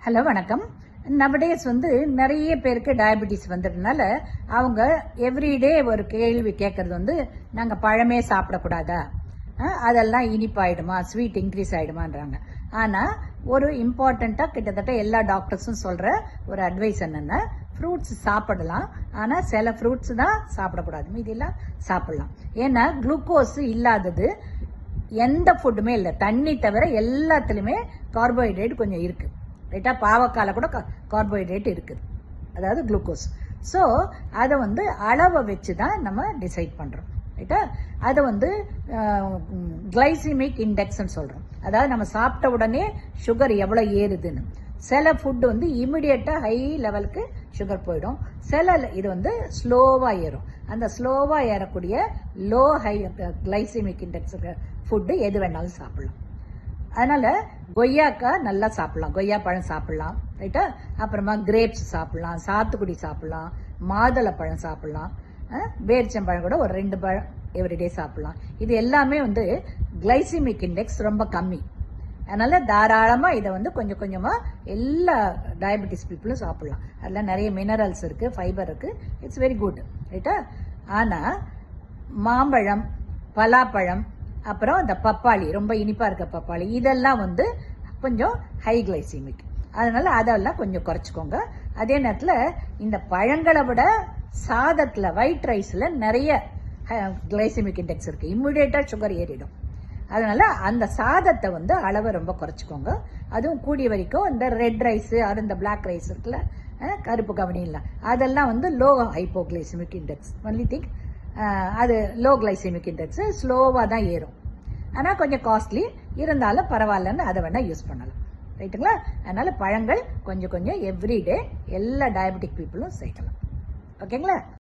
Hello வணக்கம். Nowadays நிறைய பேருக்கு டயபெட்டிஸ் வந்ததுனால அவங்க எவ்ரிடே ஒரு கேள்வி கேட்கறது நாங்கள் பழமே சாப்பிடக்கூடாதா, அதெல்லாம் இனிப்பாயிடுமா, ஸ்வீட் இன்க்ரீஸ் ஆகிடுமான்றாங்க. ஆனால் ஒரு இம்பார்ட்டண்ட்டாக கிட்டத்தட்ட எல்லா டாக்டர்ஸும் சொல்கிற ஒரு அட்வைஸ் என்னென்னா, ஃப்ரூட்ஸ் சாப்பிடலாம், ஆனால் சில ஃப்ரூட்ஸ் தான் சாப்பிடக்கூடாது, மீதியெல்லாம் சாப்பிடலாம். ஏன்னா குளுக்கோஸ் இல்லாதது எந்த ஃபுட்டுமே இல்லை, தண்ணி தவிர எல்லாத்துலேயுமே கார்போஹைட்ரேட் கொஞ்சம் இருக்குது. ரைட்டா, பாவக்காயில் கூட கார்போஹைட்ரேட் இருக்குது, அதாவது குளுக்கோஸ். ஸோ அதை அளவை வச்சு தான் நம்ம டிசைட் பண்ணுறோம். ரைட்டா, அதை கிளைசிமிக் இண்டெக்ஸ்ன்னு சொல்கிறோம். அதாவது நம்ம சாப்பிட்ட உடனே சுகர் எவ்வளோ ஏறுதுன்னு. சில ஃபுட்டு இமிடியேட்டாக ஹை லெவலுக்கு சுகர் போயிடும், சில இது ஸ்லோவாக ஏறும். அந்த ஸ்லோவாக ஏறக்கூடிய low high glycemic index food எது வேணாலும் சாப்பிடலாம். அதனால கொய்யாக்காய் நல்லா சாப்பிடலாம், கொய்யா பழம் சாப்பிடலாம். ரைட்டா, அப்புறமா கிரேப்ஸ் சாப்பிடலாம், சாத்துக்குடி சாப்பிடலாம், மாதுளை பழம் சாப்பிடலாம், பேரிச்சம்பழம் கூட ஒரு 2 பழம் எவ்ரிடே சாப்பிடலாம். இது எல்லாமே கிளைசிமிக் இண்டெக்ஸ் ரொம்ப கம்மி. அதனால தாராளமாக இதை கொஞ்சம் கொஞ்சமாக எல்லா டயபெட்டிஸ் பீப்புளும் சாப்பிடலாம். அதில் நிறைய மினரல்ஸ் இருக்குது, ஃபைபர் இருக்குது, இட்ஸ் வெரி குட். ரைட்டா, ஆனால் மாம்பழம், பலாப்பழம், அப்புறம் இந்த பப்பாளி, ரொம்ப இனிப்பாக இருக்க பப்பாளி, இதெல்லாம் கொஞ்சம் ஹை கிளைசிமிக். அதனால அதெல்லாம் கொஞ்சம் குறைச்சிக்கோங்க. அதே நேரத்தில் இந்த பழங்களை விட சாதத்தில், ஒயிட் ரைஸில் நிறைய கிளைசிமிக் இண்டெக்ஸ் இருக்குது, இம்மிடியேட்டாக சுகர் ஏறிடும். அதனால அந்த சாதத்தை அளவை ரொம்ப குறைச்சிக்கோங்க. அதுவும் கூடிய வரைக்கும் இந்த ரெட் ரைஸு, அது இந்த பிளாக் ரைஸ் இருக்குல்ல, கருப்பு கவனி இல்லை, அதெல்லாம் low hypoglycaemic index. Only thing அது லோ கிளைசிமிக் இண்டெக்ஸ், ஸ்லோவாக தான் ஏறும். ஆனால் கொஞ்சம் காஸ்ட்லி இருந்தாலும் பரவாயில்லன்னு அதை வேணால் யூஸ் பண்ணலாம். ரைட்டுங்களா? அதனால் பழங்கள் கொஞ்சம் கொஞ்சம் எவ்ரிடே எல்லா டயபெட்டிக் பீப்புளும் சேர்க்கலாம். ஓகேங்களா?